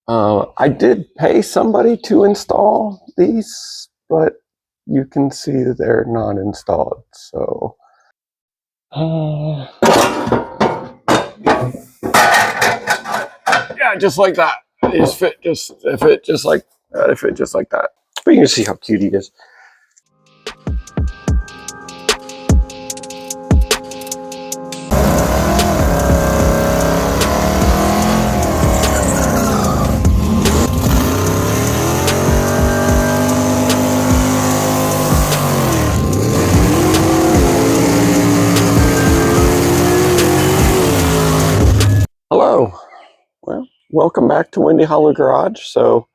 I did pay somebody to install these, but you can see that they're not installed. So, yeah, just like that. It just fit just like that. It fit just like that. But you can see how cute he is. Hello. Well, welcome back to Windy Hollow Garage. So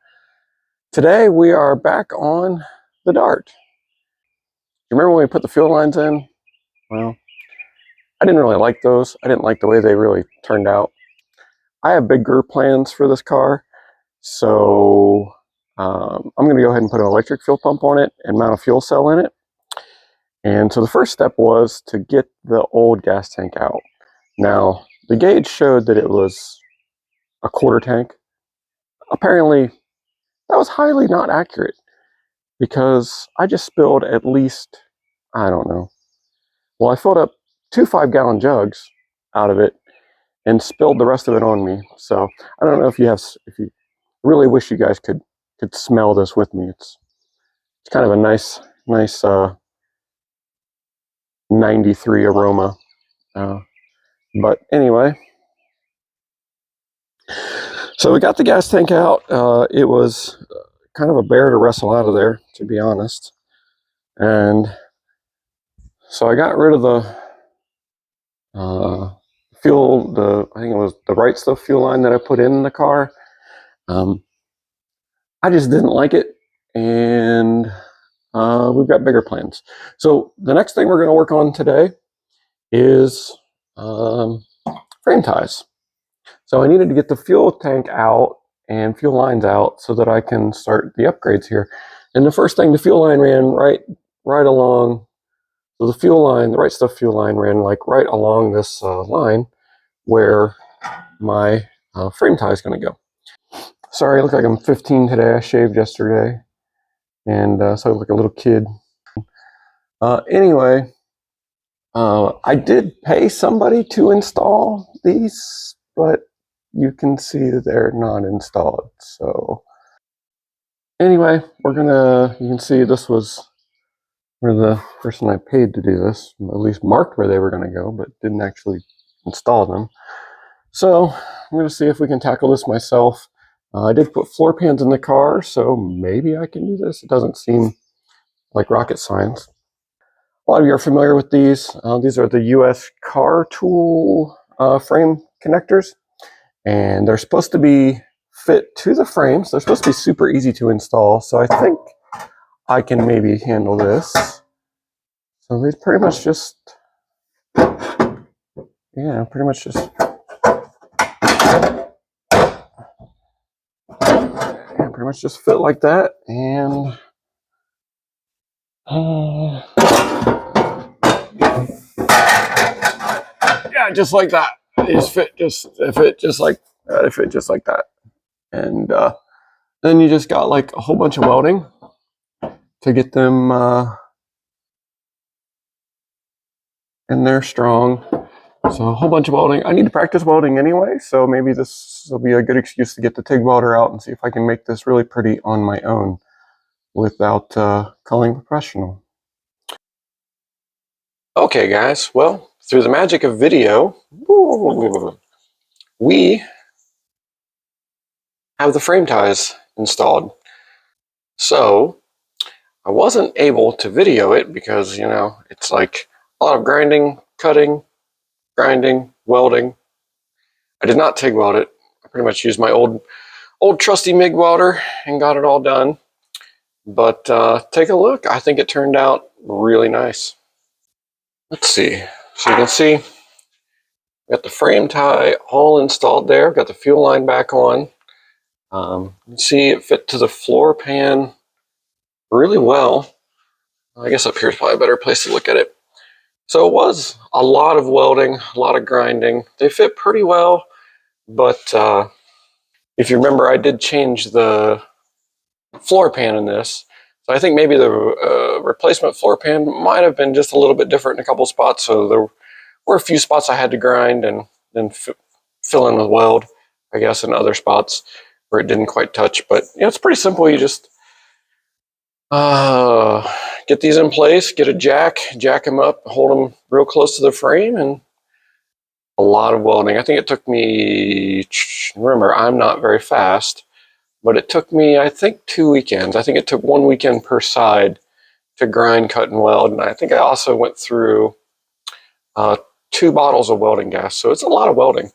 today we are back on the Dart. You remember when we put the fuel lines in? Well, I didn't really like those. I didn't like the way they really turned out. I have bigger plans for this car, so I'm going to go ahead and put an electric fuel pump on it and mount a fuel cell in it. And so the first step was to get the old gas tank out. Now, the gauge showed that it was a quarter tank. Apparently, that was highly not accurate because I just spilled at least, I don't know. Well, I filled up 2 5-gallon jugs out of it and spilled the rest of it on me. So I don't know if you really wish you guys could smell this with me. It's kind of a nice 93 aroma. But anyway, so we got the gas tank out. It was kind of a bear to wrestle out of there, to be honest. And so I got rid of the fuel, I think it was the Right Stuff fuel line that I put in the car. I just didn't like it, and we've got bigger plans. So the next thing we're going to work on today is frame ties. So I needed to get the fuel tank out and fuel lines out so that I can start the upgrades here. And the first thing, the fuel line ran right along. So the fuel line, the Right Stuff fuel line, ran like right along this line where my frame tie is going to go. Sorry, I look like I'm 15 today. I shaved yesterday, and so I look like a little kid. Anyway, I did pay somebody to install these, but you can see that they're not installed. So anyway, you can see this was where the person I paid to do this at least marked where they were going to go, but didn't actually install them. So I'm going to see if we can tackle this myself. I did put floor pans in the car, so maybe I can do this. It doesn't seem like rocket science. A lot of you are familiar with these. These are the US car tool frame connectors, and they're supposed to be fit to the frames. They're supposed to be super easy to install, so I think I can maybe handle this. So they pretty much just, pretty much just fit like that, and yeah, just like that. It just fit just like that. It fit just like that, and then you just got like a whole bunch of welding to get them in there strong. So a whole bunch of welding. I need to practice welding anyway, so maybe this will be a good excuse to get the TIG welder out and see if I can make this really pretty on my own without calling professional. Okay, guys. Well, through the magic of video, we have the frame ties installed. So I wasn't able to video it because, you know, it's like a lot of grinding, cutting, grinding, welding. I did not TIG weld it. I pretty much used my old trusty MIG welder and got it all done. But take a look. I think it turned out really nice. Let's see. So you can see, got the frame tie all installed there. Got the fuel line back on. You can see it fit to the floor pan really well. I guess up here is probably a better place to look at it. So it was a lot of welding, a lot of grinding. They fit pretty well, but you if you remember, I did change the floor pan in this. So I think maybe the replacement floor pan might have been just a little bit different in a couple spots. So there were a few spots I had to grind and then fill in with weld, I guess, in other spots where it didn't quite touch. But yeah, it's pretty simple. You just get these in place, get a jack them up, hold them real close to the frame, and a lot of welding. I think it took me, remember, I'm not very fast, but it took me, I think, 2 weekends. I think it took 1 weekend per side to grind, cut, and weld. And I think I also went through 2 bottles of welding gas. So it's a lot of welding.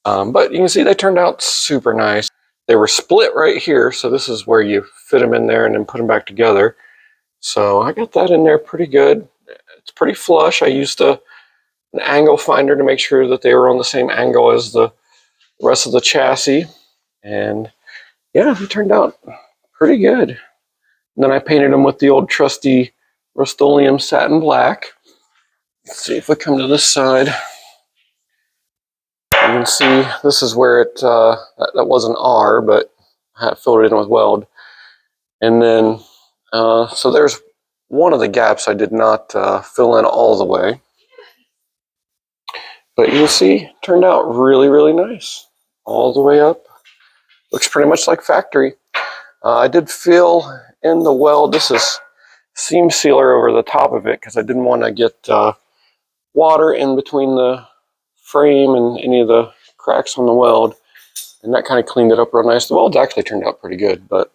But you can see they turned out super nice. They were split right here. So this is where you fit them in there and then put them back together. So I got that in there pretty good. It's pretty flush. I used an angle finder to make sure that they were on the same angle as the rest of the chassis. And yeah, it turned out pretty good. And then I painted them with the old trusty Rust-Oleum satin black. Let's see if we come to this side. You can see this is where it, that was an R, but I had filled it in with weld. And then, so there's one of the gaps I did not fill in all the way. But you can see, turned out really, really nice. All the way up. Looks pretty much like factory. I did fill in the weld. This is seam sealer over the top of it because I didn't want to get water in between the frame and any of the cracks on the weld. And that kind of cleaned it up real nice. The welds actually turned out pretty good, but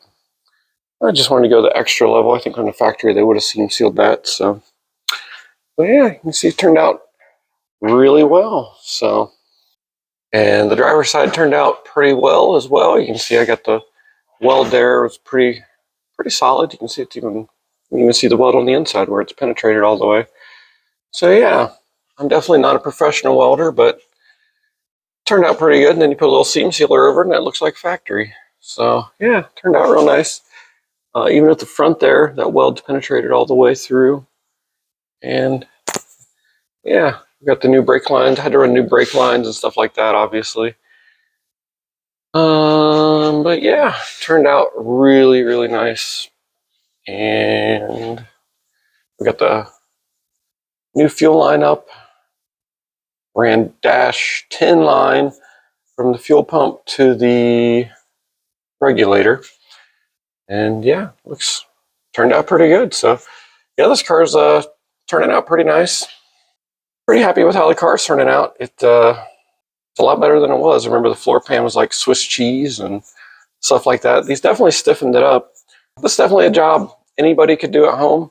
I just wanted to go the extra level. I think on the factory they would have seam sealed that. So, but yeah, you can see it turned out really well. So, and the driver's side turned out pretty well as well. You can see I got the weld there. It was pretty solid. You can see it's you can even see the weld on the inside where it's penetrated all the way. So yeah, I'm definitely not a professional welder, but turned out pretty good. And then you put a little seam sealer over it and it looks like factory. So yeah, turned out real nice. Even at the front there, that weld's penetrated all the way through. And yeah, we got the new brake lines. I had to run new brake lines and stuff like that, obviously. But yeah, turned out really, really nice. And we got the new fuel line up. Ran dash 10 line from the fuel pump to the regulator. And yeah, turned out pretty good. So yeah, this car's turning out pretty nice. Pretty happy with how the car's turning out. It's a lot better than it was. I remember the floor pan was like Swiss cheese and stuff like that. These definitely stiffened it up. This is definitely a job anybody could do at home.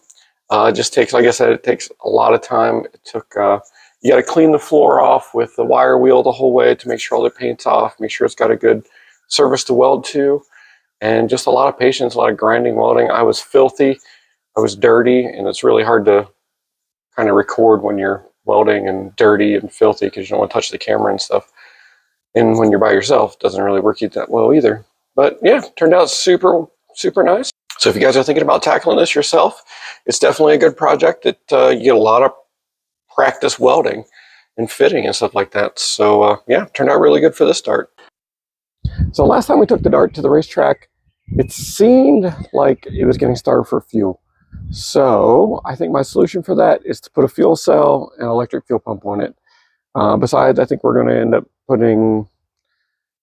It just takes, like I said, it takes a lot of time. It took, you got to clean the floor off with the wire wheel the whole way to make sure all the paint's off, make sure it's got a good surface to weld to, and just a lot of patience, a lot of grinding, welding. I was filthy, I was dirty, and it's really hard to kind of record when you're welding and dirty and filthy because you don't want to touch the camera and stuff. And when you're by yourself, it doesn't really work that well either. But yeah, turned out super, super nice. So if you guys are thinking about tackling this yourself, it's definitely a good project. You get a lot of practice welding and fitting and stuff like that. So yeah, turned out really good for this Dart. So last time we took the Dart to the racetrack, it seemed like it was getting starved for fuel. So I think my solution for that is to put a fuel cell and electric fuel pump on it. Besides, I think we're going to end up putting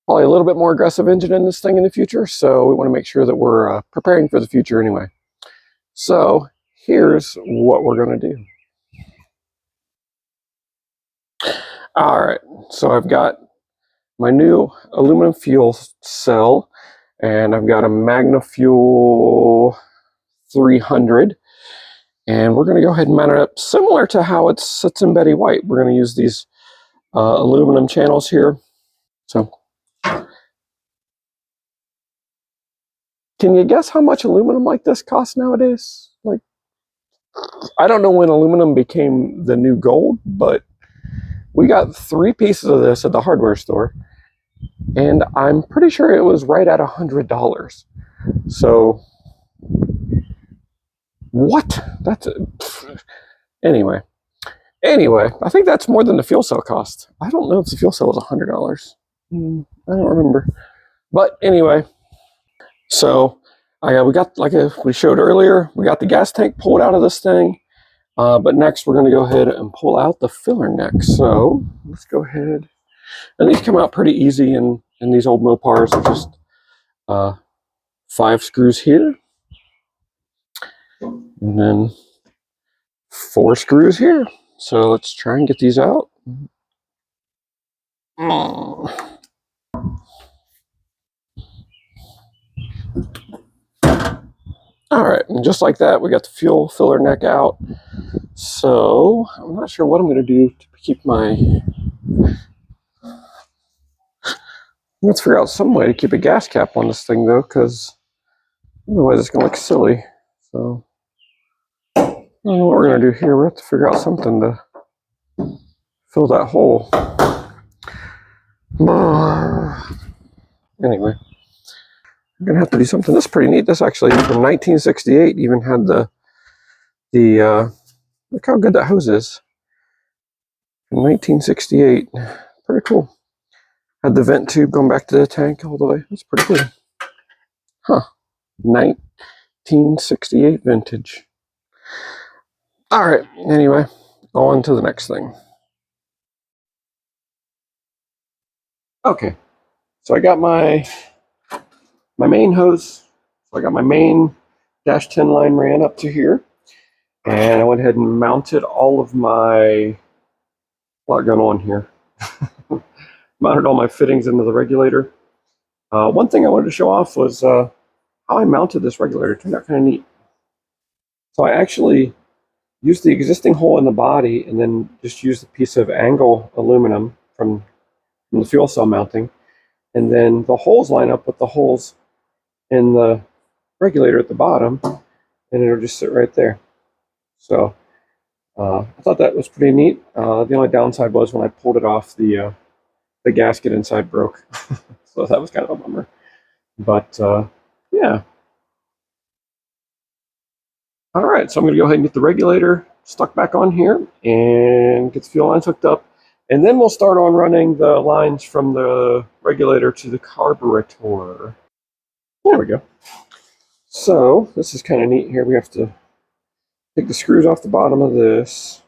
probably a little bit more aggressive engine in this thing in the future. So we want to make sure that we're preparing for the future anyway. So here's what we're going to do. All right, so I've got my new aluminum fuel cell, and I've got a MagnaFuel 300, and we're going to go ahead and mount it up similar to how it sits in Betty White. We're going to use these aluminum channels here. So can you guess how much aluminum like this costs nowadays? Like, I don't know when aluminum became the new gold, but we got 3 pieces of this at the hardware store, and I'm pretty sure it was right at $100. So what? Anyway, I think that's more than the fuel cell cost. I don't know if the fuel cell was $100. I don't remember. But anyway, so we got, like we showed earlier, we got the gas tank pulled out of this thing. But next we're going to go ahead and pull out the filler neck. So let's go ahead. And these come out pretty easy in these old Mopars. Are just 5 screws here. And then 4 screws here. So let's try and get these out. All right, and just like that, we got the fuel filler neck out. So I'm not sure what I'm going to do to keep my... Let's figure out some way to keep a gas cap on this thing, though, because otherwise it's going to look silly. So I don't know what we're going to do here. We have to figure out something to fill that hole. Anyway, I'm going to have to do something. This is pretty neat. This actually from 1968 even had the look how good that hose is. From 1968. Pretty cool. Had the vent tube going back to the tank all the way. That's pretty cool. Huh. 1968 vintage. All right. Anyway, on to the next thing. Okay. So I got my main hose. So I got my main -10 line ran up to here. And I went ahead and mounted all of my... lot going on here. Mounted all my fittings into the regulator. One thing I wanted to show off was how I mounted this regulator. It turned out kind of neat. So I actually used the existing hole in the body and then just used a piece of angle aluminum from the fuel cell mounting. And then the holes line up with the holes in the regulator at the bottom, and it'll just sit right there. So I thought that was pretty neat. The only downside was when I pulled it off, the gasket inside broke. So that was kind of a bummer. But yeah. All right, so I'm going to go ahead and get the regulator stuck back on here and get the fuel lines hooked up. And then we'll start on running the lines from the regulator to the carburetor. There we go. So this is kind of neat here. We have to take the screws off the bottom of this.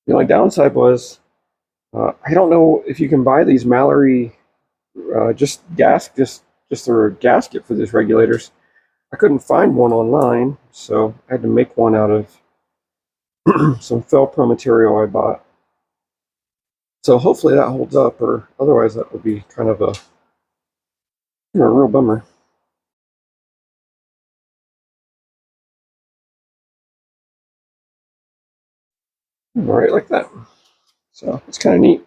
The only downside was I don't know if you can buy these Mallory just a gasket for these regulators. I couldn't find one online, so I had to make one out of some Felpro material I bought. So hopefully that holds up, or otherwise that would be kind of a real bummer. All right, like that. So it's kind of neat.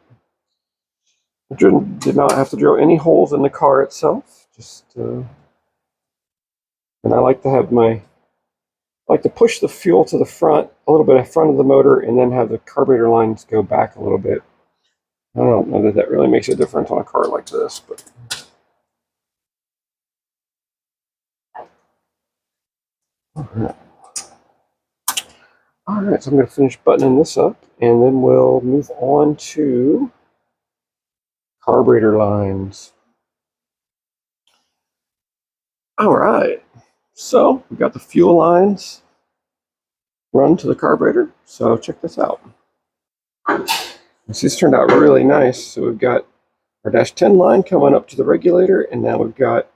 I did not have to drill any holes in the car itself. Just and I like to have push the fuel to the front, a little bit in front of the motor, and then have the carburetor lines go back a little bit. I don't know that that really makes a difference on a car like this, but. All right, so I'm going to finish buttoning this up, and then we'll move on to carburetor lines. All right, so we've got the fuel lines run to the carburetor, so check this out. This turned out really nice. So we've got our -10 line coming up to the regulator, and now we've got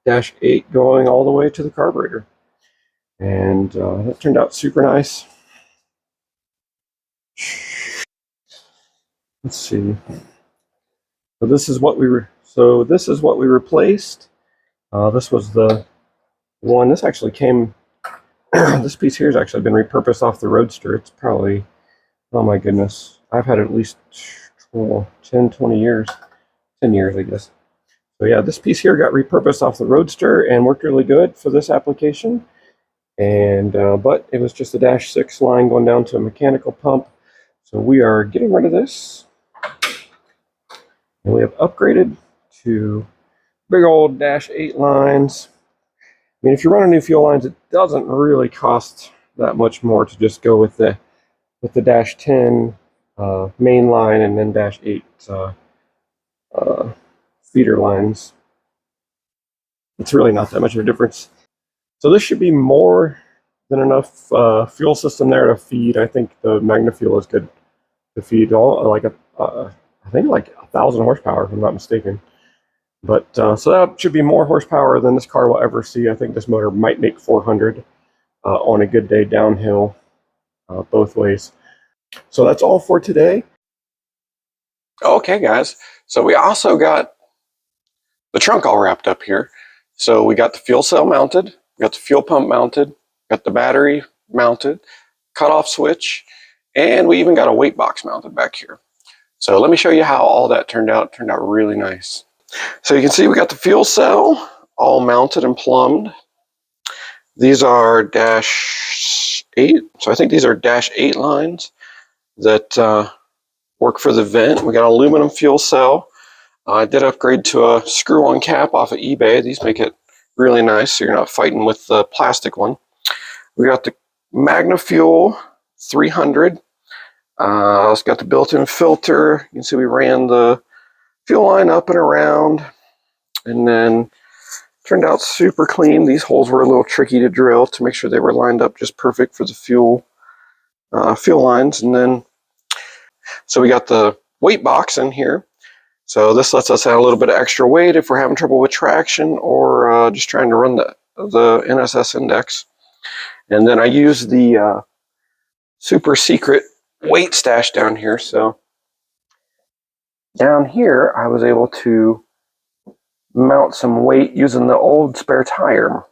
-8 going all the way to the carburetor. And that turned out super nice. Let's see. So this is what we replaced. This was the one. This actually came. This piece here has actually been repurposed off the Roadster. It's probably, oh my goodness, I've had it at least 10, 20 years. 10 years, I guess. So yeah, this piece here got repurposed off the Roadster and worked really good for this application. And but it was just a -6 line going down to a mechanical pump. So we are getting rid of this. And we have upgraded to big old -8 lines. I mean, if you're running new fuel lines, it doesn't really cost that much more to just go with the -10 main line and then -8 feeder lines. It's really not that much of a difference. So this should be more than enough fuel system there to feed. I think the MagnaFuel is good to feed all like I think like 1,000 horsepower, if I'm not mistaken. But so that should be more horsepower than this car will ever see. I think this motor might make 400 on a good day downhill both ways. So that's all for today. Okay, guys. So we also got the trunk all wrapped up here. So we got the fuel cell mounted, we got the fuel pump mounted, got the battery mounted, cutoff switch, and we even got a weight box mounted back here. So let me show you how all that turned out. It turned out really nice. So you can see we got the fuel cell all mounted and plumbed. These are -8. So I think these are -8 lines that work for the vent. We got an aluminum fuel cell. I did upgrade to a screw-on cap off of eBay. These make it really nice, so you're not fighting with the plastic one. We got the MagnaFuel 300. It's got the built-in filter. You can see we ran the fuel line up and around, and then turned out super clean. These holes were a little tricky to drill to make sure they were lined up just perfect for the fuel lines. And then, so we got the weight box in here. So this lets us add a little bit of extra weight if we're having trouble with traction or just trying to run the NSS index. And then I use the super secret weight stash down here. So down here, I was able to mount some weight using the old spare tire.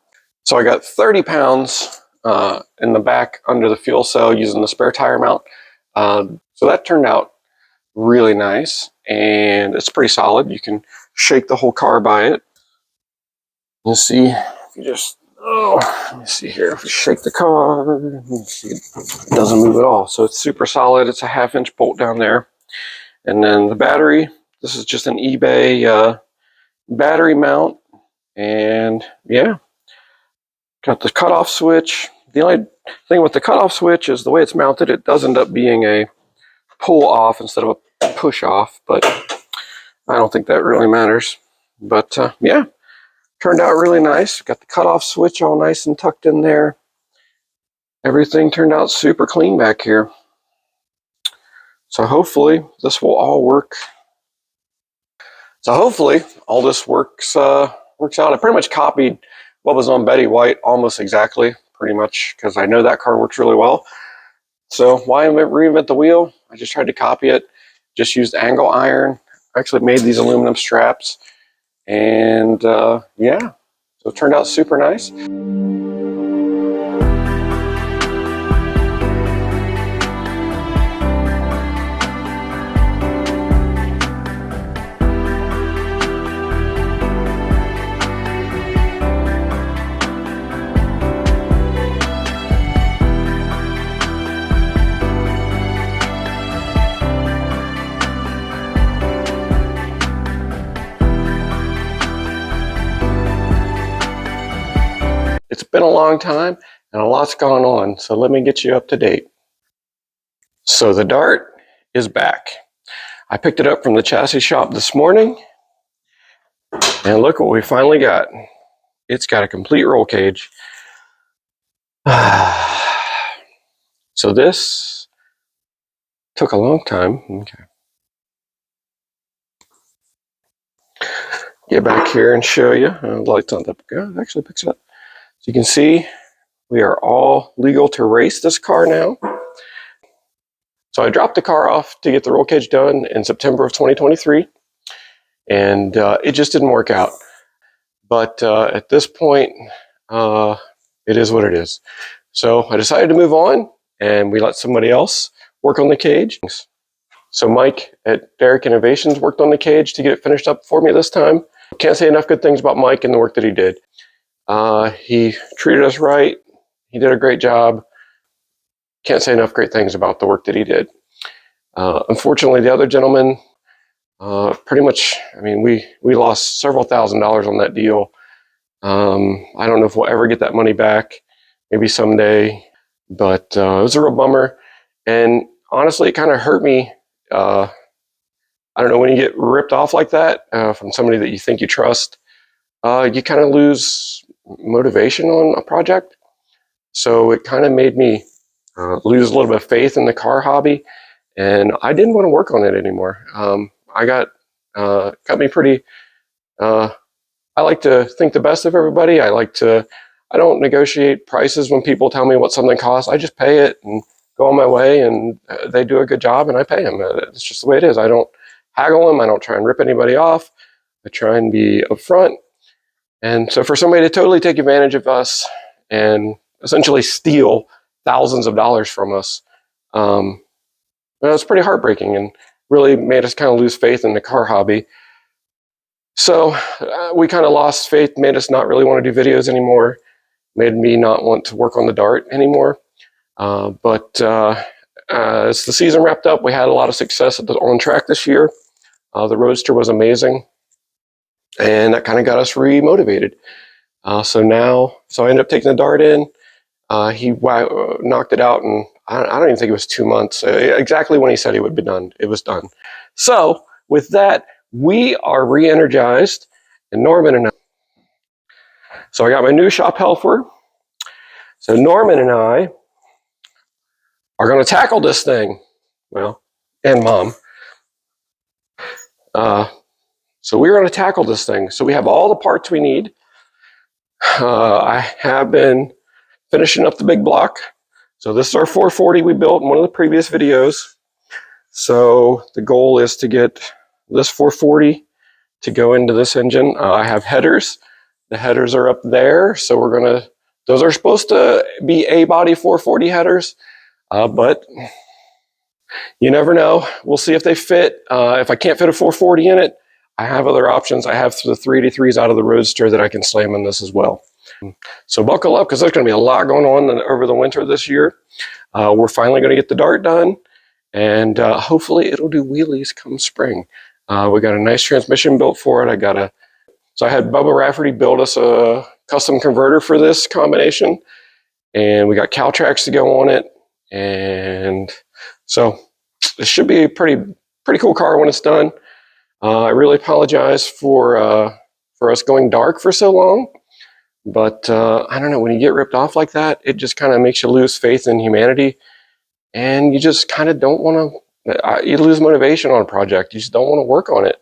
So I got 30 pounds in the back under the fuel cell using the spare tire mount. So that turned out really nice, and it's pretty solid. You can shake the whole car by it. You'll see if you just, let me see here. If we shake the car, you see it doesn't move at all. So it's super solid. It's a 1/2-inch bolt down there. And then the battery, this is just an eBay battery mount. And yeah, got the cutoff switch. The only thing with the cutoff switch is the way it's mounted, it does end up being a pull off instead of a push off, but I don't think that really matters. But yeah, turned out really nice. Got the cutoff switch all nice and tucked in there. Everything turned out super clean back here. So hopefully this will all work. So hopefully all this works out. I pretty much copied what was on Betty White almost exactly, pretty much, because I know that car works really well. So why reinvent the wheel? I just tried to copy it. Just used angle iron. I actually made these aluminum straps. And yeah, so it turned out super nice. It's been a long time and a lot's gone on, so let me get you up to date. So the Dart is back. I picked it up from the chassis shop this morning, and look what we finally got. It's got a complete roll cage. So this took a long time. Okay. Get back here and show you. Lights on up. It actually picks it up. So you can see we are all legal to race this car now. So I dropped the car off to get the roll cage done in September of 2023, and it just didn't work out. But at this point, it is what it is. So I decided to move on, and we let somebody else work on the cage. So Mike at Derrick Innovations worked on the cage to get it finished up for me this time. Can't say enough good things about Mike and the work that he did. He treated us right. He did a great job. Can't say enough great things about the work that he did. Unfortunately, the other gentleman, pretty much, I mean, we lost several $1,000s on that deal. I don't know if we'll ever get that money back, maybe someday, but it was a real bummer. And honestly, it kind of hurt me. I don't know, when you get ripped off like that from somebody that you think you trust, you kind of lose motivation on a project. So it kind of made me lose a little bit of faith in the car hobby, and I didn't want to work on it anymore. I got me pretty. I like to think the best of everybody. I don't negotiate prices when people tell me what something costs. I just pay it and go on my way, and they do a good job, and I pay them. It's just the way it is. I don't haggle them. I don't try and rip anybody off. I try and be upfront. And so for somebody to totally take advantage of us and essentially steal thousands of dollars from us, it's pretty heartbreaking and really made us kind of lose faith in the car hobby. So we kind of lost faith, made us not really want to do videos anymore, made me not want to work on the Dart anymore. But as the season wrapped up, we had a lot of success on track this year. The Roadster was amazing, and that kind of got us re-motivated. So I ended up taking the Dart in. He knocked it out, and I don't even think it was 2 months. Exactly when he said he would be done, it was done. So with that, we are re-energized, and Norman and I. So I got my new shop helper. So Norman and I are going to tackle this thing. Well, and Mom. So we're going to tackle this thing. So we have all the parts we need. I have been finishing up the big block. So this is our 440 we built in one of the previous videos. So the goal is to get this 440 to go into this engine. I have headers. The headers are up there. So those are supposed to be A-body 440 headers, but you never know. We'll see if they fit. If I can't fit a 440 in it, I have other options. I have the 383s out of the Roadster that I can slam in this as well. So buckle up, because there's going to be a lot going on over the winter this year. We're finally going to get the Dart done, and hopefully it'll do wheelies come spring. We got a nice transmission built for it. So I had Bubba Rafferty build us a custom converter for this combination, and we got cow tracks to go on it, and so it should be a pretty cool car when it's done. I really apologize for us going dark for so long, but I don't know, when you get ripped off like that, it just kind of makes you lose faith in humanity, and you just kind of don't want to. You lose motivation on a project. You just don't want to work on it.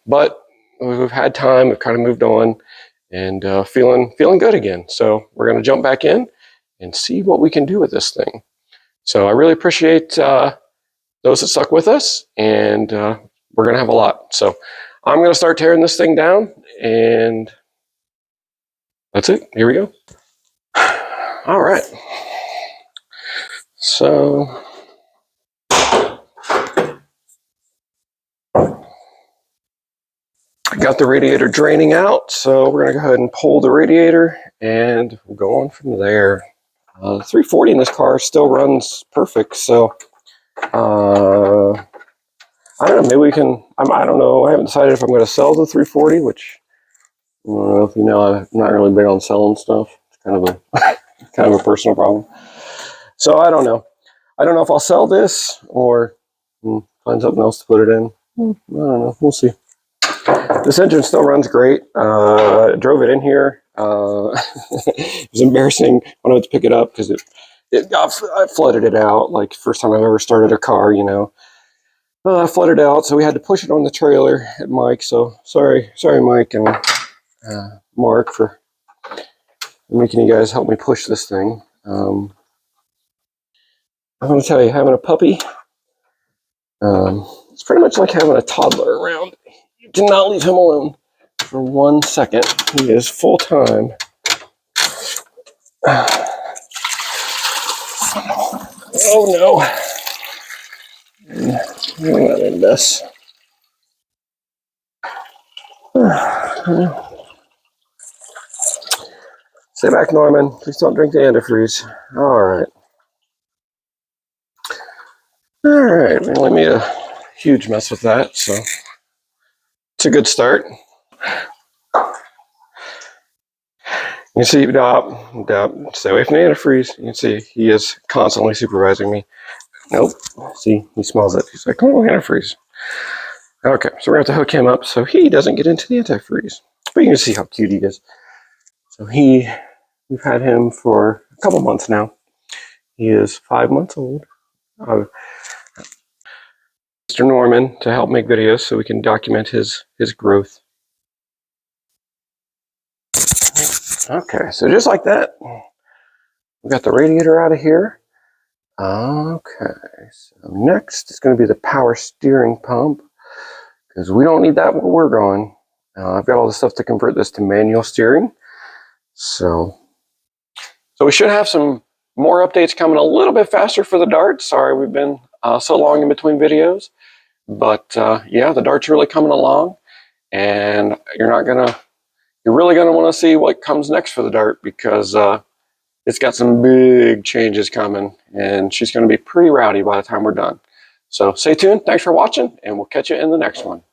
But we've had time. We've kind of moved on, and feeling good again. So we're going to jump back in and see what we can do with this thing. So I really appreciate those that stuck with us, and we're going to have a lot. So I'm going to start tearing this thing down, and that's it. Here we go. All right. So I got the radiator draining out, so we're going to go ahead and pull the radiator, and we'll go on from there. The 340 in this car still runs perfect, so I don't know, maybe we can, I don't know, I haven't decided if I'm going to sell the 340, which, I don't know if you know, I'm not really big on selling stuff. It's kind of a personal problem. So I don't know. I don't know if I'll sell this or find something else to put it in. I don't know, we'll see. This engine still runs great. I drove it in here. It was embarrassing when I went to pick it up because I flooded it out, like first time I've ever started a car, you know. I flooded out, so we had to push it on the trailer at Mike. So sorry, Mike and Mark, for making you guys help me push this thing. I'm going to tell you, having a puppy, it's pretty much like having a toddler around. You cannot leave him alone for 1 second. He is full time. Oh no. I'm not in this. Stay back, Norman. Please don't drink the antifreeze. Alright. Alright, we made a huge mess with that, so it's a good start. You can see, stay away from the antifreeze. You can see he is constantly supervising me. Nope. See, he smells it. He's like, oh, antifreeze. Okay, so we're going to have to hook him up so he doesn't get into the antifreeze. But you can see how cute he is. So we've had him for a couple months now. He is 5 months old. Mr. Norman to help make videos so we can document his growth. Okay, so just like that, we got the radiator out of here. Okay, so next is going to be the power steering pump, because we don't need that where we're going. I've got all the stuff to convert this to manual steering. So we should have some more updates coming a little bit faster for the Dart. Sorry we've been so long in between videos. But yeah, the Dart's really coming along. And you're really going to want to see what comes next for the Dart, because it's got some big changes coming. And she's going to be pretty rowdy by the time we're done. So stay tuned. Thanks for watching, and we'll catch you in the next one.